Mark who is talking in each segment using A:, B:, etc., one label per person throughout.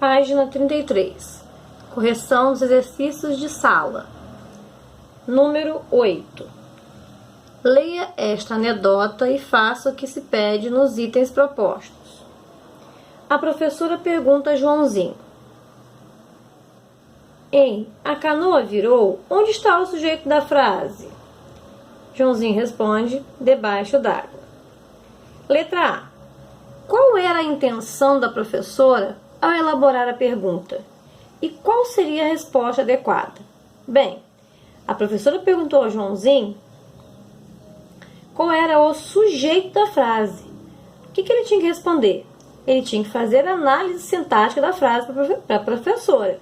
A: Página 33. Correção dos exercícios de sala. Número 8. Leia esta anedota e faça o que se pede nos itens propostos. A professora pergunta a Joãozinho: a canoa virou, onde está o sujeito da frase? Joãozinho responde: debaixo d'água. Letra A. Qual era a intenção da professora ao elaborar a pergunta? E qual seria a resposta adequada? Bem, a professora perguntou ao Joãozinho qual era o sujeito da frase. O que ele tinha que responder? Ele tinha que fazer a análise sintática da frase para a professora.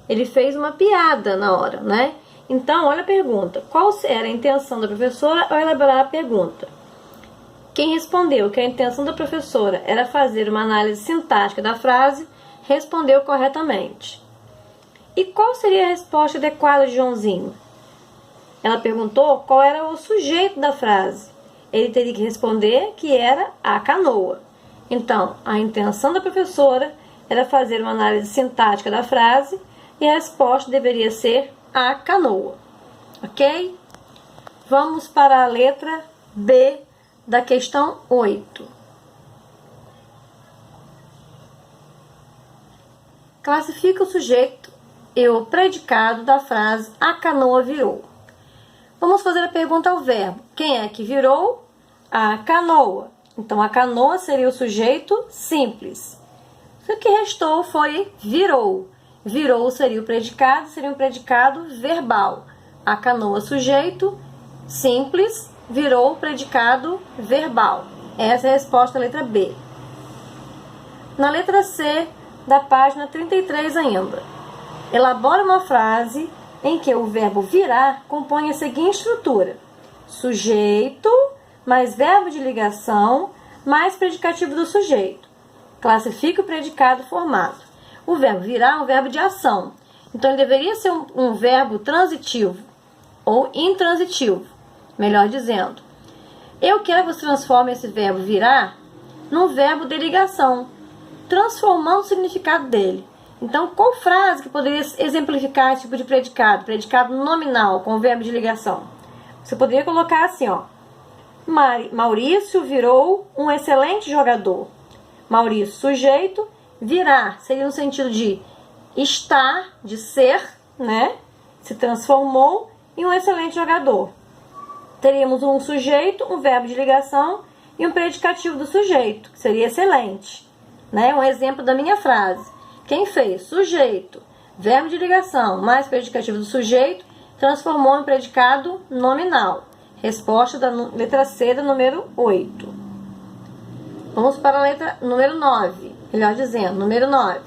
A: Ele fez uma piada na hora, né? Então, olha a pergunta. Qual era a intenção da professora ao elaborar a pergunta? Quem respondeu que a intenção da professora era fazer uma análise sintática da frase, respondeu corretamente. E qual seria a resposta adequada de Joãozinho? Ela perguntou qual era o sujeito da frase. Ele teria que responder que era a canoa. Então, a intenção da professora era fazer uma análise sintática da frase e a resposta deveria ser a canoa. Ok? Vamos para a letra B da questão 8. Classifica o sujeito e o predicado da frase a canoa virou. Vamos fazer a pergunta ao verbo. Quem é que virou? A canoa. Então, a canoa seria o sujeito simples. O que restou foi virou. Virou seria um predicado verbal. A canoa, sujeito simples, virou predicado verbal. Essa é a resposta à letra B. Na letra C, da página 33 ainda. Elabora uma frase em que o verbo virar compõe a seguinte estrutura: sujeito mais verbo de ligação mais predicativo do sujeito. Classifica o predicado formado. O verbo virar é um verbo de ação. Então, ele deveria ser um verbo transitivo ou intransitivo. Melhor dizendo, eu quero que você transforme esse verbo virar num verbo de ligação, transformando o significado dele. Então, qual frase que poderia exemplificar esse tipo de predicado? Predicado nominal, com o verbo de ligação. Você poderia colocar assim, ó. Maurício virou um excelente jogador. Maurício, sujeito, virar seria no sentido de estar, de ser, né? Se transformou em um excelente jogador. Teríamos um sujeito, um verbo de ligação e um predicativo do sujeito, que seria excelente, né? Um exemplo da minha frase. Quem fez? Sujeito, verbo de ligação mais predicativo do sujeito, transformou em predicado nominal. Resposta da letra C da número 8. Vamos para a letra número 9. Melhor dizendo, número 9.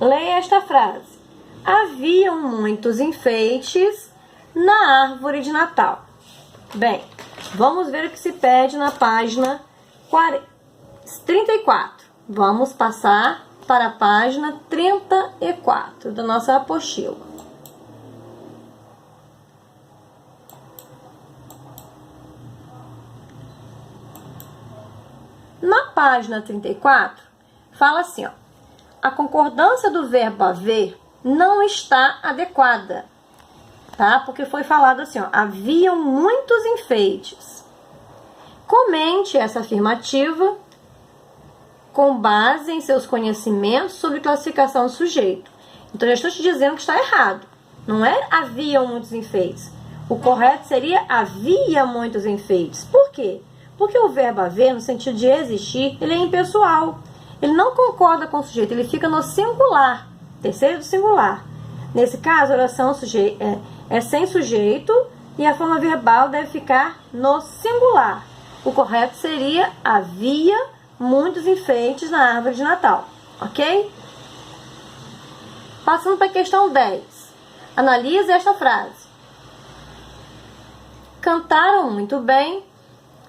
A: Leia esta frase. Haviam muitos enfeites na árvore de Natal. Bem, vamos ver o que se pede na página 34. Vamos passar para a página 34 da nossa apostila. Na página 34, fala assim, ó. A concordância do verbo haver não está adequada, tá? Porque foi falado assim, ó. Haviam muitos enfeites. Comente essa afirmativa com base em seus conhecimentos sobre classificação do sujeito. Então, eu já estou te dizendo que está errado. Não é haviam muitos enfeites. O correto seria havia muitos enfeites. Por quê? Porque o verbo haver, no sentido de existir, ele é impessoal. Ele não concorda com o sujeito, ele fica no singular, terceiro do singular. Nesse caso, a oração é sem sujeito e a forma verbal deve ficar no singular. O correto seria havia muitos enfeites na árvore de Natal, ok? Passando para a questão 10. Analise esta frase. Cantaram muito bem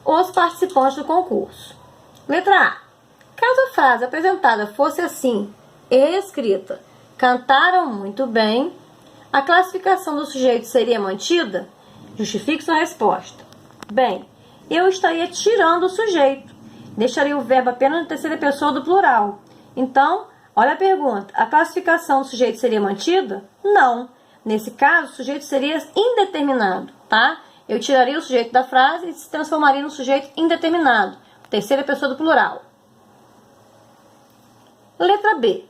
A: os participantes do concurso. Letra A. Caso a frase apresentada fosse assim, escrita, cantaram muito bem, a classificação do sujeito seria mantida? Justifique sua resposta. Bem, eu estaria tirando o sujeito. Deixaria o verbo apenas na terceira pessoa do plural. Então, Olha a pergunta. A classificação do sujeito seria mantida? Não. Nesse caso, o sujeito seria indeterminado, tá? Eu tiraria o sujeito da frase e se transformaria no sujeito indeterminado. Terceira pessoa do plural. Letra B.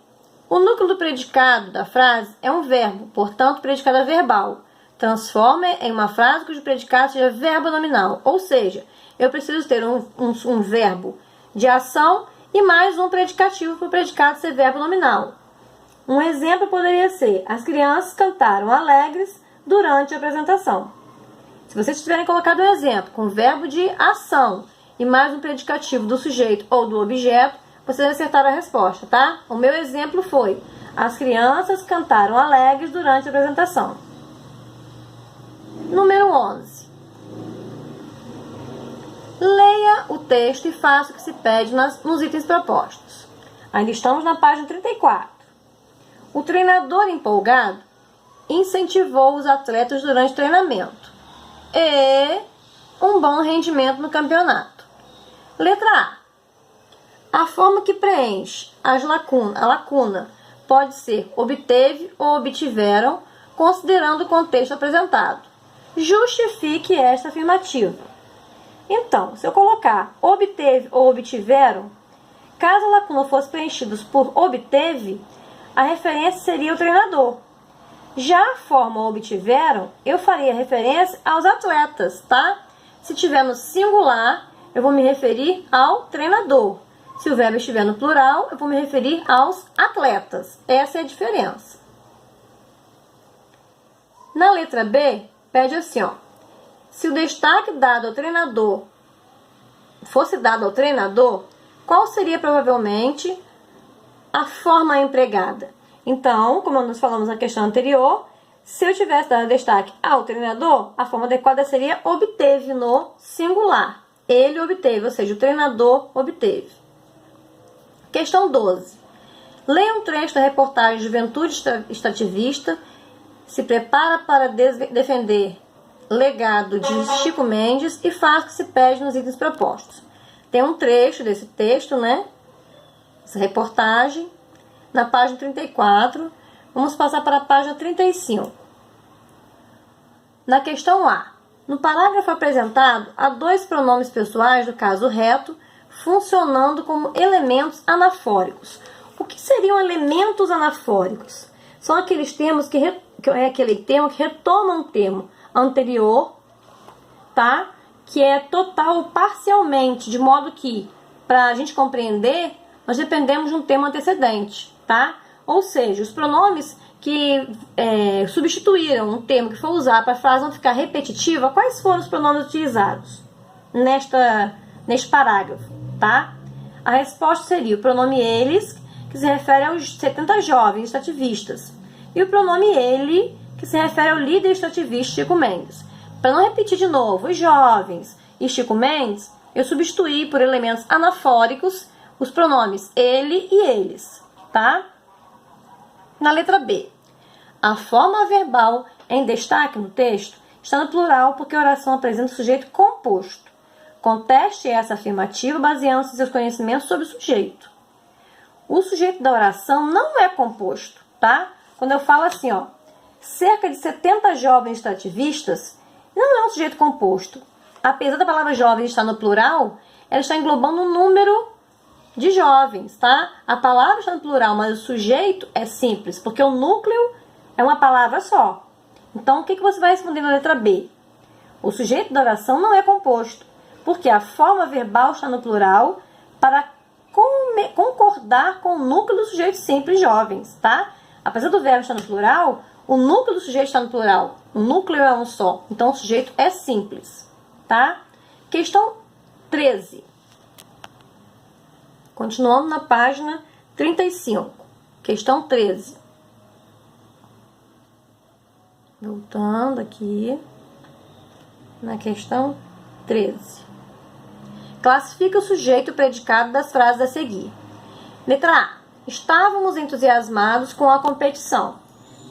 A: O núcleo do predicado da frase é um verbo, portanto, o predicado é verbal. Transforma em uma frase cujo predicado seja verbo nominal. Ou seja, eu preciso ter um verbo de ação e mais um predicativo para o predicado ser verbo nominal. Um exemplo poderia ser: as crianças cantaram alegres durante a apresentação. Se vocês tiverem colocado um exemplo com verbo de ação e mais um predicativo do sujeito ou do objeto, vocês acertaram a resposta, tá? O meu exemplo foi: as crianças cantaram alegres durante a apresentação. Número 11. Leia o texto e faça o que se pede nos itens propostos. Ainda estamos na página 34. O treinador empolgado incentivou os atletas durante o treinamento e um bom rendimento no campeonato. Letra A. A forma que preenche a lacuna pode ser obteve ou obtiveram, considerando o contexto apresentado. Justifique esta afirmativa. Então, se eu colocar obteve ou obtiveram, caso a lacuna fosse preenchida por obteve, a referência seria o treinador. Já a forma obtiveram, eu faria referência aos atletas, tá? Se tiver no singular, eu vou me referir ao treinador. Se o verbo estiver no plural, eu vou me referir aos atletas. Essa é a diferença. Na letra B, pede assim, ó. Se o destaque dado ao treinador fosse dado ao treinador, qual seria provavelmente a forma empregada? Então, como nós falamos na questão anterior, se eu tivesse dado destaque ao treinador, a forma adequada seria obteve no singular. Ele obteve, ou seja, o treinador obteve. Questão 12. Leia um trecho da reportagem Juventude Extrativista, se prepara para defender legado de Chico Mendes e faz o que se pede nos itens propostos. Tem um trecho desse texto, né? Essa reportagem, na página 34. Vamos passar para a página 35. Na questão A. No parágrafo apresentado, há dois pronomes pessoais do caso reto, funcionando como elementos anafóricos. O que seriam elementos anafóricos? São aqueles termos é aquele termo que retoma um termo anterior, tá? Que é total ou parcialmente, de modo que, para a gente compreender, nós dependemos de um termo antecedente, tá? Ou seja, os pronomes que substituíram um termo que foi usado para a frase não ficar repetitiva, quais foram os pronomes utilizados neste parágrafo, tá? A resposta seria o pronome eles, que se refere aos 70 jovens extrativistas, e o pronome ele, que se refere ao líder extrativista Chico Mendes. Para não repetir de novo os jovens e Chico Mendes, eu substituí por elementos anafóricos os pronomes ele e eles, tá? Na letra B, a forma verbal em destaque no texto está no plural porque a oração apresenta o sujeito composto. Conteste essa afirmativa baseando-se em seus conhecimentos sobre o sujeito. O sujeito da oração não é composto, tá? Quando eu falo assim, ó, cerca de 70 jovens extrativistas, não é um sujeito composto. Apesar da palavra jovem estar no plural, ela está englobando um número de jovens, tá? A palavra está no plural, mas o sujeito é simples, porque o núcleo é uma palavra só. Então, o que você vai responder na letra B? O sujeito da oração não é composto, porque a forma verbal está no plural para concordar com o núcleo do sujeito simples jovens, tá? Apesar do verbo estar no plural, o núcleo do sujeito está no plural. O núcleo é um só, então o sujeito é simples, tá? Questão 13. Continuando na página 35. Questão 13. Voltando aqui na questão 13. Classifica o sujeito e o predicado das frases a seguir. Letra A. Estávamos entusiasmados com a competição.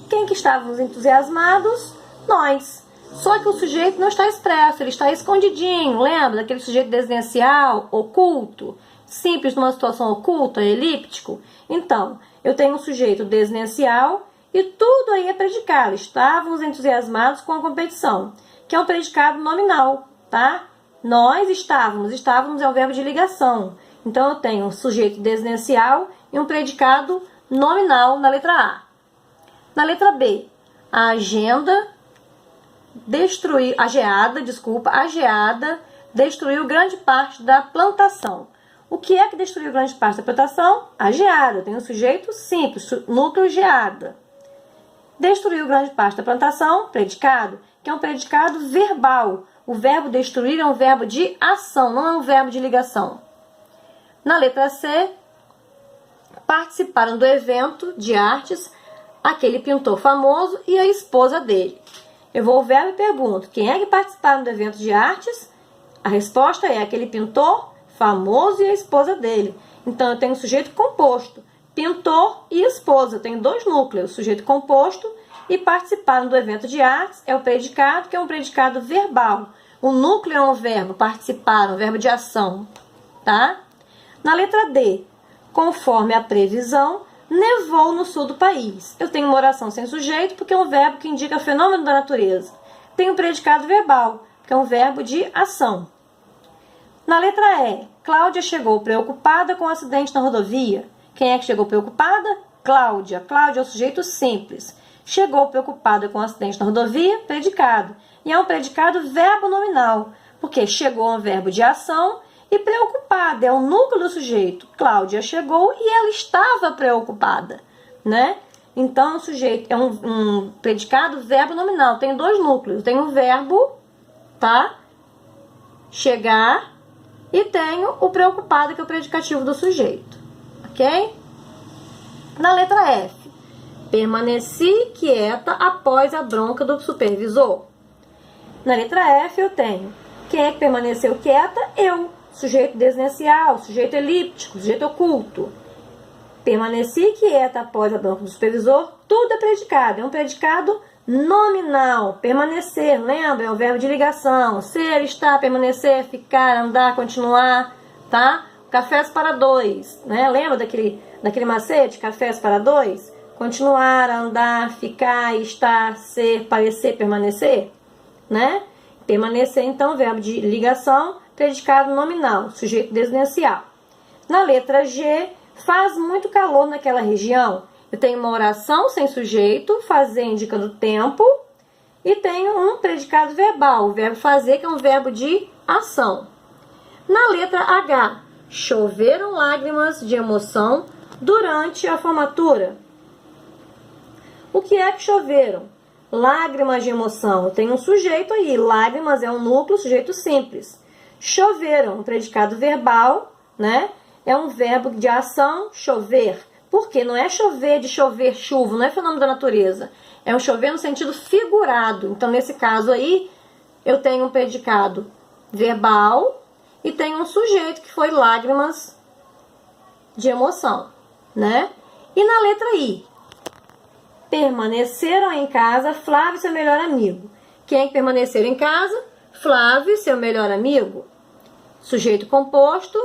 A: Quem que estávamos entusiasmados? Nós. Só que o sujeito não está expresso, ele está escondidinho. Lembra daquele sujeito desinencial, oculto, simples numa situação oculta, elíptico? Então, eu tenho um sujeito desnencial e tudo aí é predicado. Estávamos entusiasmados com a competição, que é um predicado nominal, tá? Nós estávamos. Estávamos é um verbo de ligação. Então, eu tenho um sujeito desnencial e um predicado nominal na letra A. Na letra B, a geada destruiu grande parte da plantação. O que é que destruiu grande parte da plantação? A geada. Tem um sujeito simples, núcleo geada. Destruiu grande parte da plantação, predicado, que é um predicado verbal. O verbo destruir é um verbo de ação, não é um verbo de ligação. Na letra C, participaram do evento de artes aquele pintor famoso e a esposa dele. Eu vou ao verbo e pergunto, quem é que participaram do evento de artes? A resposta é aquele pintor famoso e a esposa dele. Então, eu tenho sujeito composto, pintor e esposa. Eu tenho dois núcleos, sujeito composto e participaram do evento de artes é o predicado, que é um predicado verbal. O núcleo é um verbo, participaram, um verbo de ação, tá? Na letra D, conforme a previsão, nevou no sul do país. Eu tenho uma oração sem sujeito, porque é um verbo que indica fenômeno da natureza. Tenho um predicado verbal, que é um verbo de ação. Na letra E, Cláudia chegou preocupada com o acidente na rodovia. Quem é que chegou preocupada? Cláudia. Cláudia é o sujeito simples. Chegou preocupada com o acidente na rodovia, predicado. E é um predicado verbo nominal, porque chegou é um verbo de ação e preocupada é o núcleo do sujeito. Cláudia chegou e ela estava preocupada, né? Então, o sujeito é um predicado verbo nominal. Tem dois núcleos. Tem o verbo, tá? Chegar. E tenho o preocupado, que é o predicativo do sujeito. Ok? Na letra F. Permaneci quieta após a bronca do supervisor. Na letra F eu tenho quem é que permaneceu quieta? Eu. Sujeito desnencial, sujeito elíptico, sujeito oculto. Permaneci quieta após a bronca do supervisor. Tudo é predicado. É um predicado nominal. Permanecer, lembra? É um verbo de ligação. Ser, estar, permanecer, ficar, andar, continuar, tá? Cafés para dois, né? Lembra daquele macete? Cafés para dois? Continuar, andar, ficar, estar, ser, parecer, permanecer, né? Permanecer, então, verbo de ligação, predicado nominal, sujeito desnencial. Na letra G, faz muito calor naquela região. Eu tenho uma oração sem sujeito, fazer indicando tempo, e tenho um predicado verbal, o verbo fazer, que é um verbo de ação. Na letra H, choveram lágrimas de emoção durante a formatura. O que é que choveram? Lágrimas de emoção. Eu tenho um sujeito aí, lágrimas é um núcleo, sujeito simples. Choveram, um predicado verbal, né? É um verbo de ação, chover. Por quê? Não é chover de chover, chuva, não é fenômeno da natureza. É um chover no sentido figurado. Então, nesse caso aí, eu tenho um predicado verbal e tenho um sujeito que foi lágrimas de emoção, né? E na letra I, permaneceram em casa Flávio e seu melhor amigo. Quem é que permaneceram em casa? Flávio e seu melhor amigo. Sujeito composto,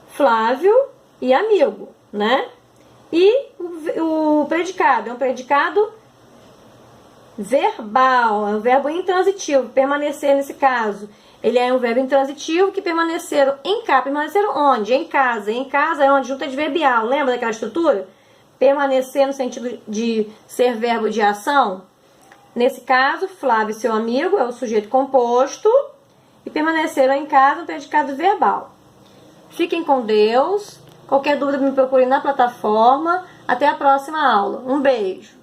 A: Flávio e amigo, né? E o predicado é um predicado verbal, é um verbo intransitivo, permanecer nesse caso. Ele é um verbo intransitivo que permaneceram em casa. Permaneceram onde? Em casa. Em casa é uma adjunta adverbial. Lembra daquela estrutura? Permanecer no sentido de ser verbo de ação. Nesse caso, Flávio e seu amigo é o sujeito composto e permaneceram em casa no predicado verbal. Fiquem com Deus. Qualquer dúvida me procure na plataforma. Até a próxima aula. Um beijo.